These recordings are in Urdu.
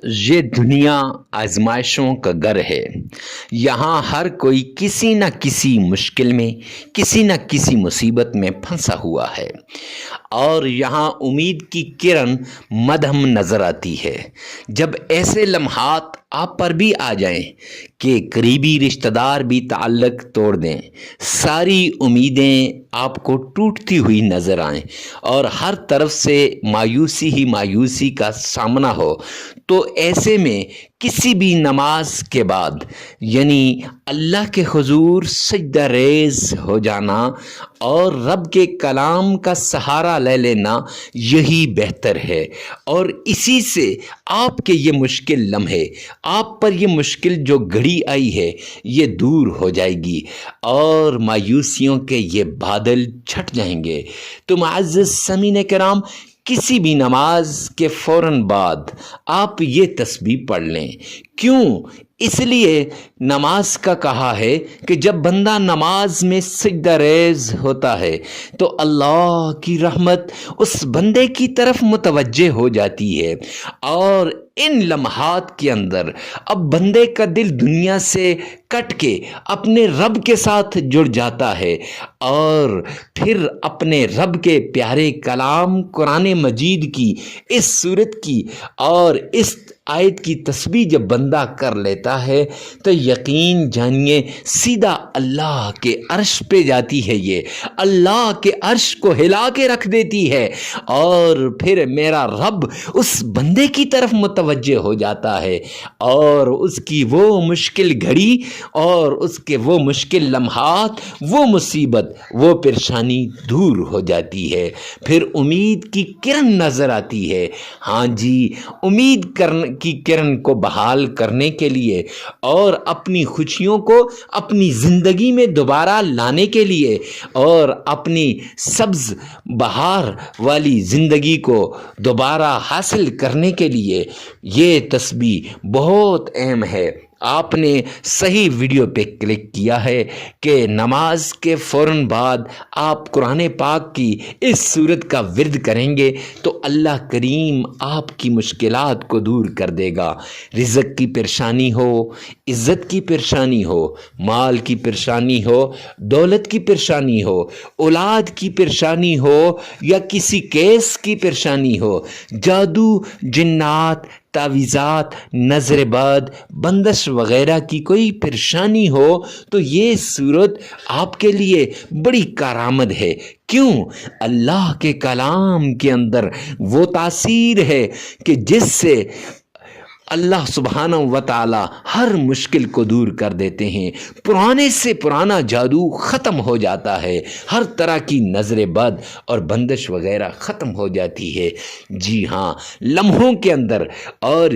یہ دنیا آزمائشوں کا گھر ہے۔ یہاں ہر کوئی کسی نہ کسی مشکل میں، کسی نہ کسی مصیبت میں پھنسا ہوا ہے، اور یہاں امید کی کرن مدھم نظر آتی ہے۔ جب ایسے لمحات آپ پر بھی آ جائیں کہ قریبی رشتہ دار بھی تعلق توڑ دیں، ساری امیدیں آپ کو ٹوٹتی ہوئی نظر آئیں اور ہر طرف سے مایوسی ہی مایوسی کا سامنا ہو، تو ایسے میں کسی بھی نماز کے بعد یعنی اللہ کے حضور سجدہ ریز ہو جانا اور رب کے کلام کا سہارا لے لینا یہی بہتر ہے، اور اسی سے آپ کے یہ مشکل لمحے، آپ پر یہ مشکل جو گھڑی آئی ہے، یہ دور ہو جائے گی اور مایوسیوں کے یہ بادل چھٹ جائیں گے۔ تو معزز سامعین کرام، کسی بھی نماز کے فوراً بعد آپ یہ تسبیح پڑھ لیں۔ کیوں؟ اس لیے نماز کا کہا ہے کہ جب بندہ نماز میں سجدہ ریز ہوتا ہے تو اللہ کی رحمت اس بندے کی طرف متوجہ ہو جاتی ہے، اور ان لمحات کے اندر اب بندے کا دل دنیا سے کٹ کے اپنے رب کے ساتھ جڑ جاتا ہے، اور پھر اپنے رب کے پیارے کلام قرآن مجید کی اس سورت کی اور اس آیت کی تسبیح جب بندہ کر لیتا ہے تو یقین جانیے سیدھا اللہ کے عرش پہ جاتی ہے، یہ اللہ کے عرش کو ہلا کے رکھ دیتی ہے، اور پھر میرا رب اس بندے کی طرف متوجہ ہو جاتا ہے اور اس کی وہ مشکل گھڑی اور اس کے وہ مشکل لمحات، وہ مصیبت، وہ پریشانی دور ہو جاتی ہے۔ پھر امید کی کرن نظر آتی ہے۔ ہاں جی، امید کی کرن کو بحال کرنے کے لیے اور اپنی خوشیوں کو اپنی زندگی میں دوبارہ لانے کے لیے اور اپنی سبز بہار والی زندگی کو دوبارہ حاصل کرنے کے لیے یہ تسبیح بہت اہم ہے۔ آپ نے صحیح ویڈیو پہ کلک کیا ہے کہ نماز کے فوراً بعد آپ قرآن پاک کی اس سورت کا ورد کریں گے تو اللہ کریم آپ کی مشکلات کو دور کر دے گا۔ رزق کی پریشانی ہو، عزت کی پریشانی ہو، مال کی پریشانی ہو، دولت کی پریشانی ہو، اولاد کی پریشانی ہو، یا کسی کیس کی پریشانی ہو، جادو، جنات، تعویذات، نظر بد، بندش وغیرہ کی کوئی پریشانی ہو تو یہ صورت آپ کے لیے بڑی کارآمد ہے۔ کیوں؟ اللہ کے کلام کے اندر وہ تاثیر ہے کہ جس سے اللہ سبحانہ و تعالی ہر مشکل کو دور کر دیتے ہیں، پرانے سے پرانا جادو ختم ہو جاتا ہے، ہر طرح کی نظر بد اور بندش وغیرہ ختم ہو جاتی ہے۔ جی ہاں، لمحوں کے اندر، اور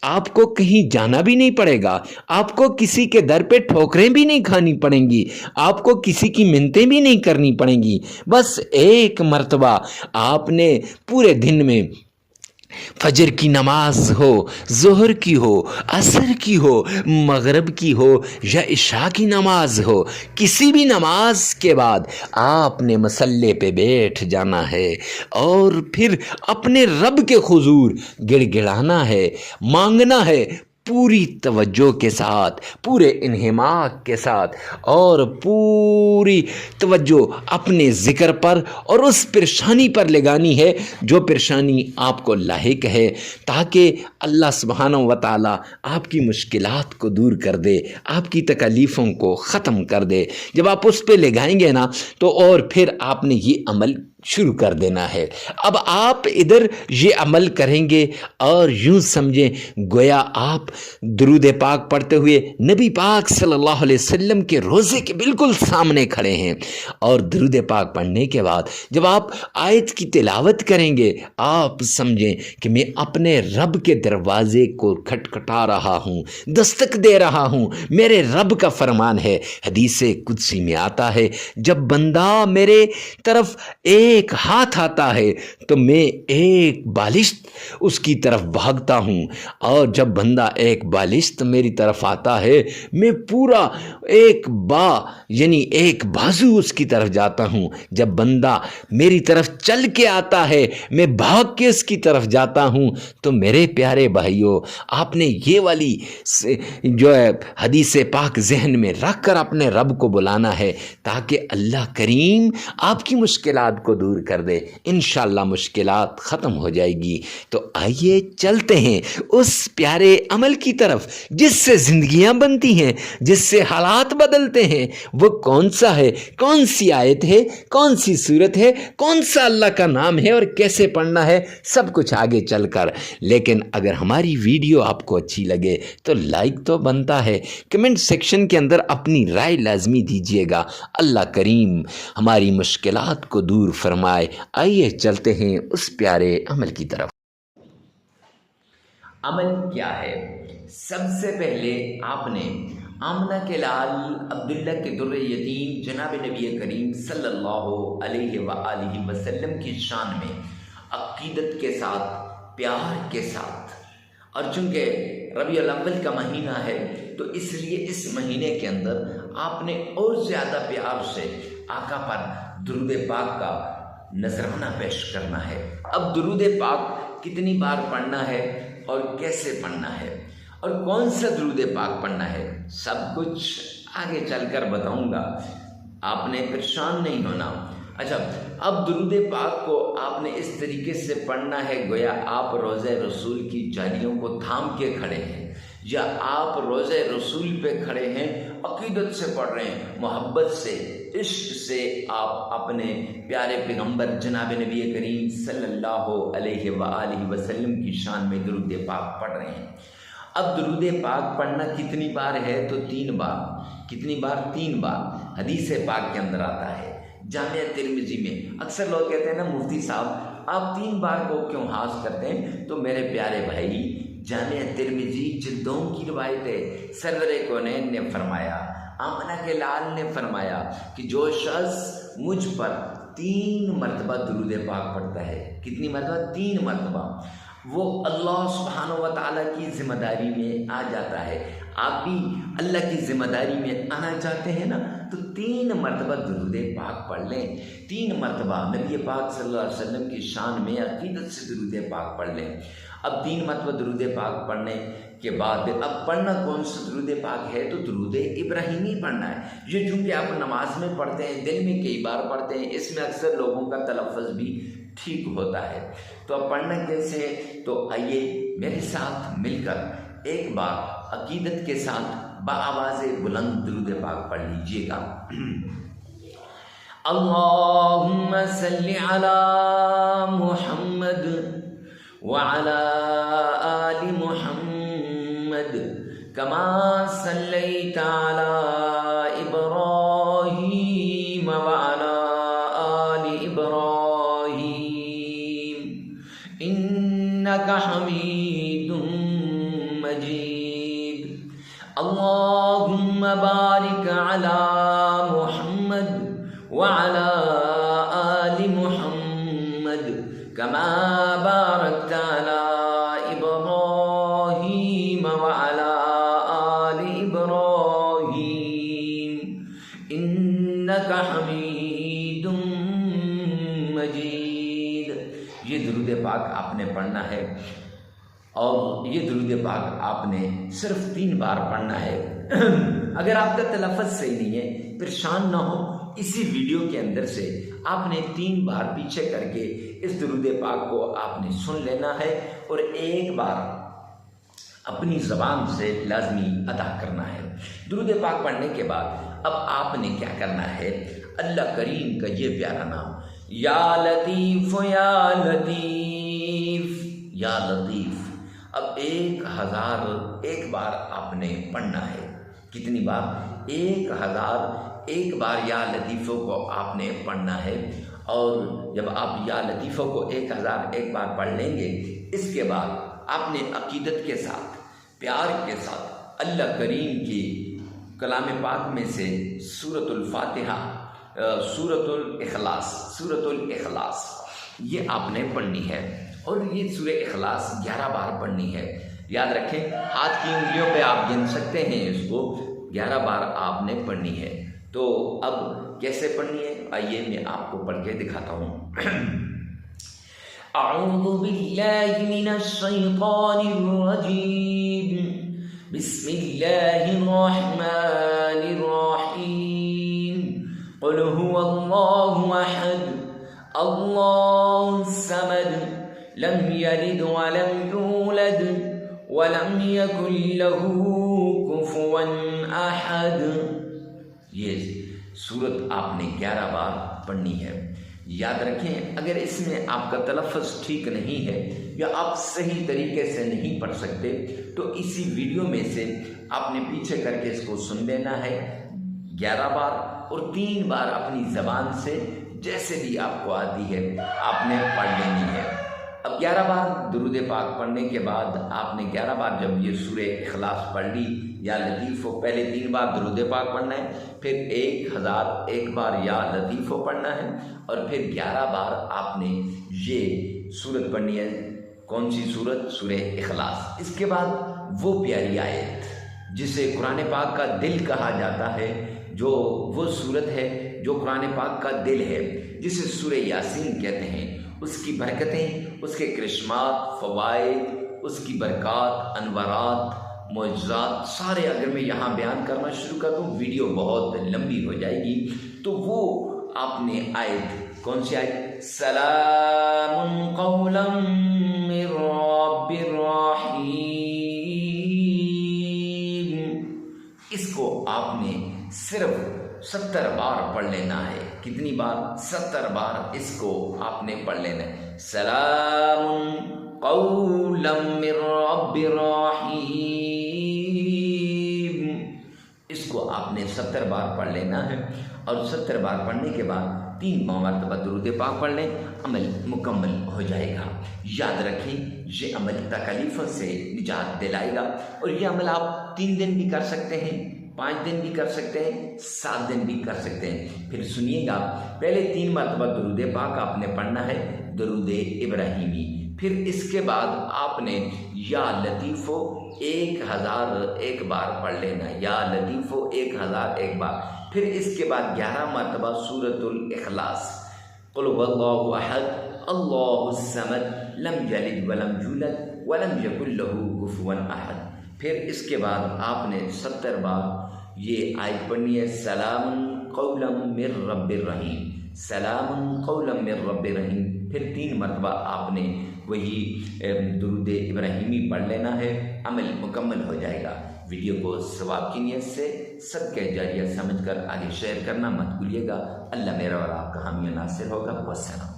آپ کو کہیں جانا بھی نہیں پڑے گا، آپ کو کسی کے در پہ ٹھوکریں بھی نہیں کھانی پڑیں گی، آپ کو کسی کی منتیں بھی نہیں کرنی پڑیں گی۔ بس ایک مرتبہ آپ نے پورے دن میں فجر کی نماز ہو، ظہر کی ہو، عصر کی ہو، مغرب کی ہو یا عشاء کی نماز ہو، کسی بھی نماز کے بعد آپ نے مصلی پہ بیٹھ جانا ہے اور پھر اپنے رب کے حضور گڑ گڑانا ہے، مانگنا ہے، پوری توجہ کے ساتھ، پورے انہماک کے ساتھ، اور پوری توجہ اپنے ذکر پر اور اس پریشانی پر لگانی ہے جو پریشانی آپ کو لاحق ہے، تاکہ اللہ سبحانہ و تعالی آپ کی مشکلات کو دور کر دے، آپ کی تکالیفوں کو ختم کر دے۔ جب آپ اس پہ لگائیں گے نا تو اور پھر آپ نے یہ عمل شروع کر دینا ہے۔ اب آپ ادھر یہ عمل کریں گے اور یوں سمجھیں گویا آپ درود پاک پڑھتے ہوئے نبی پاک صلی اللہ علیہ وسلم کے روضے کے بالکل سامنے کھڑے ہیں، اور درود پاک پڑھنے کے بعد جب آپ آیت کی تلاوت کریں گے آپ سمجھیں کہ میں اپنے رب کے دروازے کو کھٹکھٹا رہا ہوں، دستک دے رہا ہوں۔ میرے رب کا فرمان ہے، حدیث قدسی میں آتا ہے، جب بندہ میرے طرف ایک ایک ہاتھ آتا ہے تو میں ایک بالشت اس کی طرف بھاگتا ہوں، اور جب بندہ ایک بالشت میری طرف آتا ہے میں پورا ایک یعنی ایک بازو اس کی طرف جاتا ہوں۔ جب بندہ میری طرف چل کے آتا ہے میں بھاگ کے اس کی طرف جاتا ہوں۔ تو میرے پیارے بھائیوں، آپ نے یہ والی جو ہے حدیث پاک ذہن میں رکھ کر اپنے رب کو بلانا ہے، تاکہ اللہ کریم آپ کی مشکلات کو دور کر دے۔ انشاءاللہ مشکلات ختم ہو جائے گی۔ تو آئیے چلتے ہیں اس پیارے عمل کی طرف جس سے زندگیاں بنتی ہیں، جس سے حالات بدلتے ہیں۔ وہ کون سا ہے، کون سی آیت ہے، کون سی صورت ہے، کون سا اللہ کا نام ہے اور کیسے پڑھنا ہے، سب کچھ آگے چل کر۔ لیکن اگر ہماری ویڈیو آپ کو اچھی لگے تو لائک تو بنتا ہے، کمنٹ سیکشن کے اندر اپنی رائے لازمی دیجیے گا۔ اللہ کریم ہماری مشکلات کو دور فرمائے۔ آئیے چلتے ہیں اس پیارے عمل کی طرف۔ عمل کیا ہے؟ سب سے پہلے آپ نے آمنہ کے لال عبداللہ کے در یتیم جناب نبی کریم صلی اللہ علیہ وآلہ وسلم کی شان میں عقیدت کے ساتھ، پیار کے ساتھ، اور چونکہ ربیع الاول کا مہینہ ہے تو اس لیے اس مہینے کے اندر آپ نے اور زیادہ پیار سے آقا پر درود پاک کا نذرانہ پیش کرنا ہے۔ اب درود پاک کتنی بار پڑھنا ہے اور کیسے پڑھنا ہے اور کون سا درود پاک پڑھنا ہے، سب کچھ آگے چل کر بتاؤں گا، آپ نے پریشان نہیں ہونا۔ اچھا، اب درود پاک کو آپ نے اس طریقے سے پڑھنا ہے گویا آپ روضہ رسول کی جالیوں کو تھام کے کھڑے ہیں، یا آپ روضہ رسول پہ کھڑے ہیں، عقیدت سے پڑھ رہے ہیں، محبت سے، عشق سے آپ اپنے پیارے پیغمبر جناب نبی کریم صلی اللہ علیہ وآلہ وسلم کی شان میں درود پاک پڑھ رہے ہیں۔ اب درود پاک پڑھنا کتنی بار ہے تو 3 بار۔ کتنی بار؟ 3 بار۔ حدیث پاک کے اندر آتا ہے جامعہ ترمذی میں۔ اکثر لوگ کہتے ہیں نا مفتی صاحب آپ 3 بار کو کیوں ہاس کرتے ہیں؟ تو میرے پیارے بھائی، جامعہ ترمذی جلدوں کی روایت ہے، سرور کونین نے فرمایا، آمنہ کے لال نے فرمایا کہ جو شخص مجھ پر 3 مرتبہ درود پاک پڑھتا ہے، کتنی مرتبہ؟ 3 مرتبہ، وہ اللہ سبحانہ و تعالیٰ کی ذمہ داری میں آ جاتا ہے۔ آپ بھی اللہ کی ذمہ داری میں آنا چاہتے ہیں نا، تو 3 مرتبہ درود پاک پڑھ لیں۔ 3 مرتبہ نبی پاک صلی اللہ علیہ وسلم کی شان میں عقیدت سے درود پاک پڑھ لیں۔ اب 3 مرتبہ درود پاک پڑھنے کے بعد اب پڑھنا کون سا درود پاک ہے؟ تو درود ابراہیمی پڑھنا ہے۔ یہ چونکہ آپ نماز میں پڑھتے ہیں، دل میں کئی بار پڑھتے ہیں، اس میں اکثر لوگوں کا تلفظ بھی ٹھیک ہوتا ہے۔ تو اب پڑھنا کیسے ہے؟ تو آئیے میرے ساتھ مل کر ایک بار عقیدت کے ساتھ بآواز بلند درود پاک پڑھ لیجئے گا۔ اللہم صلی علی محمد وعلی آل محمد کما صلیت علی ابراہیم وعلی آل ابراہیم انک حمید مجید۔ اللہم بارک علی محمد وعلی آل محمد کما بارکت علی ابراہیم وعلی آل ابراہیم انک حمید مجید۔ یہ درود پاک آپ نے پڑھنا ہے، اور یہ درود پاک آپ نے صرف 3 بار پڑھنا ہے۔ اگر آپ کا تلفظ صحیح نہیں ہے، پریشان نہ ہو، اسی ویڈیو کے اندر سے آپ نے 3 بار پیچھے کر کے اس درود پاک کو آپ نے سن لینا ہے، اور 1 بار اپنی زبان سے لازمی ادا کرنا ہے۔ درود پاک پڑھنے کے بعد اب آپ نے کیا کرنا ہے؟ اللہ کریم کا یہ پیارا نام یا لطیف یا لطیف یا لطیف، اب 1001 بار آپ نے پڑھنا ہے۔ کتنی بار؟ 1001 بار یا لطیفوں کو آپ نے پڑھنا ہے۔ اور جب آپ یا لطیفوں کو 1001 بار پڑھ لیں گے، اس کے بعد آپ نے عقیدت کے ساتھ، پیار کے ساتھ اللہ کریم کی کلام پاک میں سے سورۃ الفاتحہ سورۃ الاخلاص یہ آپ نے پڑھنی ہے، اور یہ سورہ اخلاص 11 بار پڑھنی ہے۔ یاد رکھیں، ہاتھ کی انگلیوں پہ آپ گن سکتے ہیں، اس کو 11 بار آپ نے پڑھنی ہے۔ تو اب کیسے پڑھنی ہے، آئیے میں آپ کو پڑھ کے دکھاتا ہوں۔ اعوذ باللہ من الشیطان الرجیم، بسم اللہ الرحمن الرحیم، قل هو اللہ احد اللہ الصمد لم یلد ولم یولد ولم یکن له کفوا احد۔ یہ سورت آپ نے 11 بار پڑھنی ہے۔ یاد رکھیں، اگر اس میں آپ کا تلفظ ٹھیک نہیں ہے یا آپ صحیح طریقے سے نہیں پڑھ سکتے تو اسی ویڈیو میں سے آپ نے پیچھے کر کے اس کو سن لینا ہے 11 بار، اور 3 بار اپنی زبان سے جیسے بھی آپ کو آتی ہے آپ نے پڑھ لینی ہے۔ اب 11 بار درود پاک پڑھنے کے بعد آپ نے 11 بار جب یہ سورہ اخلاص پڑھ لی یا لطیف ہو، پہلے 3 بار درود پاک پڑھنا ہے، پھر 1001 بار یا لطیف ہو پڑھنا ہے، اور پھر 11 بار آپ نے یہ سورت پڑھنی ہے۔ کون سی سورت؟ سورہ اخلاص۔ اس کے بعد وہ پیاری آیت جسے قرآن پاک کا دل کہا جاتا ہے، جو وہ سورت ہے جو قرآن پاک کا دل ہے، جسے سورہ یاسین کہتے ہیں، اس کی برکتیں، اس کے کرشمات، فوائد، اس کی برکات، انوارات، معجزات سارے اگر میں یہاں بیان کرنا شروع کر دوں ویڈیو بہت لمبی ہو جائے گی۔ تو وہ آپ نے آیت، کون سی آیت؟ سلام قولا من رب الرحیم، اس کو آپ نے صرف 70 بار پڑھ لینا ہے۔ کتنی بار؟ 70 بار اس کو آپ نے پڑھ لینا ہے۔ سلام قولا من رب الرحیم، اس کو آپ نے 70 بار پڑھ لینا ہے، اور 70 بار پڑھنے کے بعد 3 مرتبہ درود پاک پڑھ لیں، عمل مکمل ہو جائے گا۔ یاد رکھیں، یہ عمل تکلیفوں سے نجات دلائے گا، اور یہ عمل آپ 3 دن بھی کر سکتے ہیں، 5 دن بھی کر سکتے ہیں، 7 دن بھی کر سکتے ہیں۔ پھر سنیے گا، پہلے 3 مرتبہ درود پاک آپ نے پڑھنا ہے، درود ابراہیمی، پھر اس کے بعد آپ نے یا لطیفو 1001 بار پڑھ لینا، یا لطیفو 1001 بار، پھر اس کے بعد 11 مرتبہ سورۃ الاخلاص، قل هو اللہ احد اللہ الصمد لم یلد ولم یولد ولم یکن له کفوا احد، پھر اس کے بعد آپ نے 70 بار یہ آیت پڑھنی ہے، سلام قولا من رب الرحیم، سلام قولا من رب الرحیم، پھر 3 مرتبہ آپ نے وہی درود ابراہیمی پڑھ لینا ہے، عمل مکمل ہو جائے گا۔ ویڈیو کو ثواب کی نیت سے صدقہ جاریہ سمجھ کر آگے شیئر کرنا مت بھولیے گا۔ اللہ میرا اور آپ کا حامی و ناصر ہوگا۔ والسلام۔